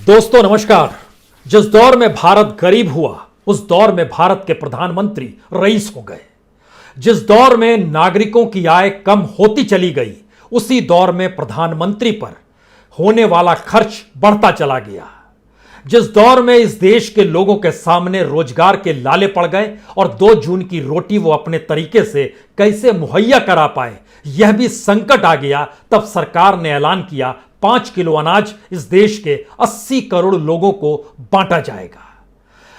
दोस्तों नमस्कार। जिस दौर में भारत गरीब हुआ उस दौर में भारत के प्रधानमंत्री रईस हो गए। जिस दौर में नागरिकों की आय कम होती चली गई उसी दौर में प्रधानमंत्री पर होने वाला खर्च बढ़ता चला गया। जिस दौर में इस देश के लोगों के सामने रोजगार के लाले पड़ गए और 2 जून की रोटी वो अपने तरीके से कैसे मुहैया करा पाए यह भी संकट आ गया, तब सरकार ने ऐलान किया 5 किलो अनाज इस देश के 80 करोड़ लोगों को बांटा जाएगा।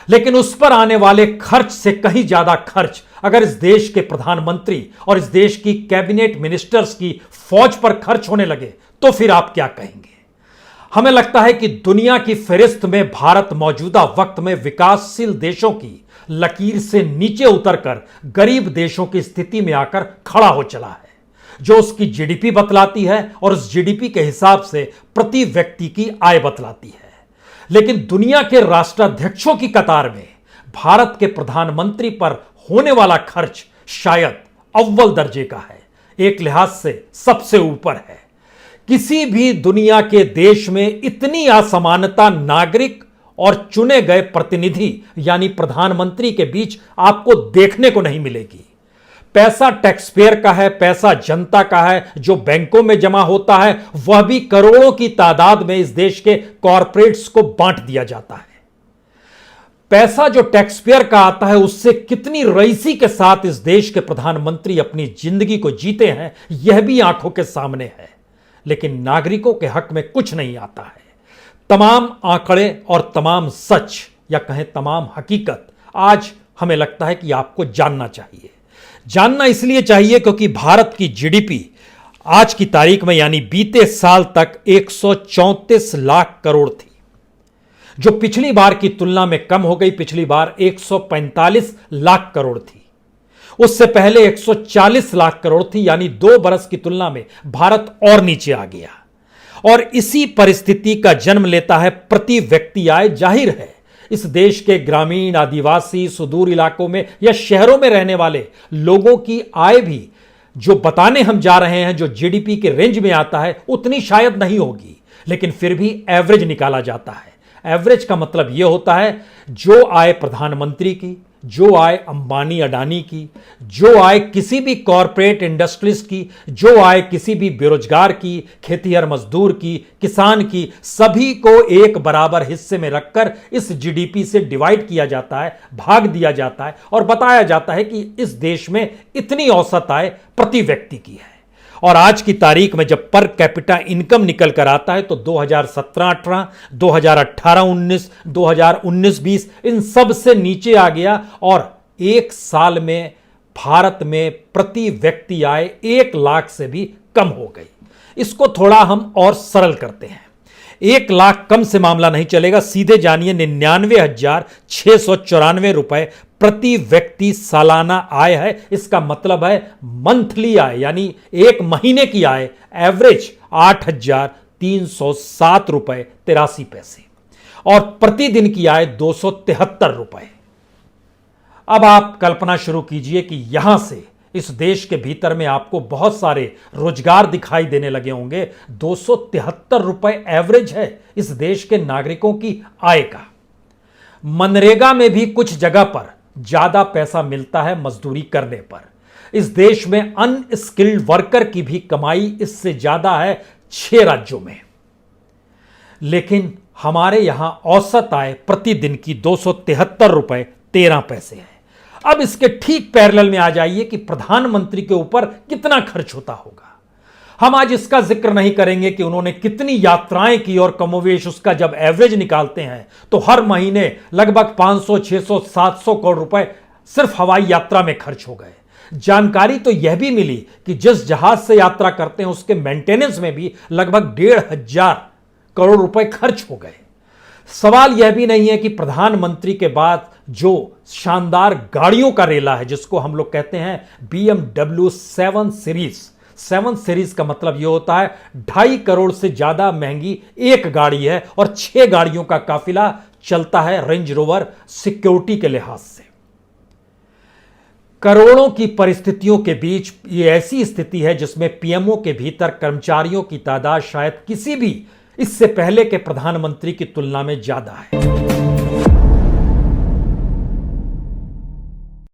लेकिन उस पर आने वाले खर्च से कहीं ज्यादा खर्च अगर इस देश के प्रधानमंत्री और इस देश की कैबिनेट मिनिस्टर्स की फौज पर खर्च होने लगे तो फिर आप क्या कहेंगे? हमें लगता है कि दुनिया की फहरिस्त में भारत मौजूदा वक्त में विकासशील देशों की लकीर से नीचे उतरकर गरीब देशों की स्थिति में आकर खड़ा हो चला है, जो उसकी जीडीपी बतलाती है और उस जीडीपी के हिसाब से प्रति व्यक्ति की आय बतलाती है। लेकिन दुनिया के राष्ट्राध्यक्षों की कतार में भारत के प्रधानमंत्री पर होने वाला खर्च शायद अव्वल दर्जे का है, एक लिहाज से सबसे ऊपर है। किसी भी दुनिया के देश में इतनी असमानता नागरिक और चुने गए प्रतिनिधि यानी प्रधानमंत्री के बीच आपको देखने को नहीं मिलेगी। पैसा टैक्स पेयर का है, पैसा जनता का है, जो बैंकों में जमा होता है वह भी करोड़ों की तादाद में इस देश के कॉरपोरेट्स को बांट दिया जाता है। पैसा जो टैक्स पेयर का आता है उससे कितनी रईसी के साथ इस देश के प्रधानमंत्री अपनी जिंदगी को जीते हैं यह भी आंखों के सामने है। लेकिन नागरिकों के हक में कुछ नहीं आता है। तमाम आंकड़े और तमाम सच या कहें तमाम हकीकत आज हमें लगता है कि आपको जानना चाहिए। जानना इसलिए चाहिए क्योंकि भारत की जीडीपी आज की तारीख में यानी बीते साल तक 134 लाख करोड़ थी, जो पिछली बार की तुलना में कम हो गई। पिछली बार 145 लाख करोड़ थी, उससे पहले 140 लाख करोड़ थी, यानी 2 बरस की तुलना में भारत और नीचे आ गया। और इसी परिस्थिति का जन्म लेता है प्रति व्यक्ति आय। जाहिर है इस देश के ग्रामीण, आदिवासी, सुदूर इलाकों में या शहरों में रहने वाले लोगों की आय भी जो बताने हम जा रहे हैं, जो जीडीपी के रेंज में आता है, उतनी शायद नहीं होगी, लेकिन फिर भी एवरेज निकाला जाता है। एवरेज का मतलब यह होता है जो आय प्रधानमंत्री की, जो आय अंबानी अडानी की, जो आय किसी भी कॉरपोरेट इंडस्ट्रीज की, जो आय किसी भी बेरोजगार की, खेतीहर मजदूर की, किसान की, सभी को एक बराबर हिस्से में रखकर इस जीडीपी से डिवाइड किया जाता है, भाग दिया जाता है और बताया जाता है कि इस देश में इतनी औसत आय प्रति व्यक्ति की है। और आज की तारीख में जब पर कैपिटा इनकम निकल कर आता है तो 2017-18, 2018-19, 2019-20 इन सब से नीचे आ गया और एक साल में भारत में प्रति व्यक्ति आय 1 लाख से भी कम हो गई। इसको थोड़ा हम और सरल करते हैं। 1 लाख कम से मामला नहीं चलेगा, सीधे जानिए 99,694 रुपए प्रति व्यक्ति सालाना आय है। इसका मतलब है मंथली आय यानी एक महीने की आय एवरेज 8,307 रुपए 83 पैसे और प्रतिदिन की आय 273 रुपए। अब आप कल्पना शुरू कीजिए कि यहां से इस देश के भीतर में आपको बहुत सारे रोजगार दिखाई देने लगे होंगे। 273 रुपए एवरेज है इस देश के नागरिकों की आय का। मनरेगा में भी कुछ जगह पर ज्यादा पैसा मिलता है मजदूरी करने पर। इस देश में अनस्किल्ड वर्कर की भी कमाई इससे ज्यादा है 6 राज्यों में। लेकिन हमारे यहां औसत आय प्रतिदिन की 273 रुपए 13 पैसे है। अब इसके ठीक पैरेलल में आ जाइए कि प्रधानमंत्री के ऊपर कितना खर्च होता होगा। हम आज इसका जिक्र नहीं करेंगे कि उन्होंने कितनी यात्राएं की और कमोवेश उसका जब एवरेज निकालते हैं तो हर महीने लगभग 500, 600, 700 करोड़ रुपए सिर्फ हवाई यात्रा में खर्च हो गए। जानकारी तो यह भी मिली कि जिस जहाज से यात्रा करते हैं उसके मेंटेनेंस में भी लगभग 1,500 करोड़ रुपए खर्च हो गए। सवाल यह भी नहीं है कि प्रधानमंत्री के बाद जो शानदार गाड़ियों का रेला है जिसको हम लोग कहते हैं BMW 7 सीरीज। 7 सीरीज का मतलब यह होता है 2.5 करोड़ से ज्यादा महंगी एक गाड़ी है और 6 गाड़ियों का काफिला चलता है रेंज रोवर सिक्योरिटी के लिहाज से। करोड़ों की परिस्थितियों के बीच ये ऐसी स्थिति है जिसमें पीएमओ के भीतर कर्मचारियों की तादाद शायद किसी भी इससे पहले के प्रधानमंत्री की तुलना में ज्यादा है।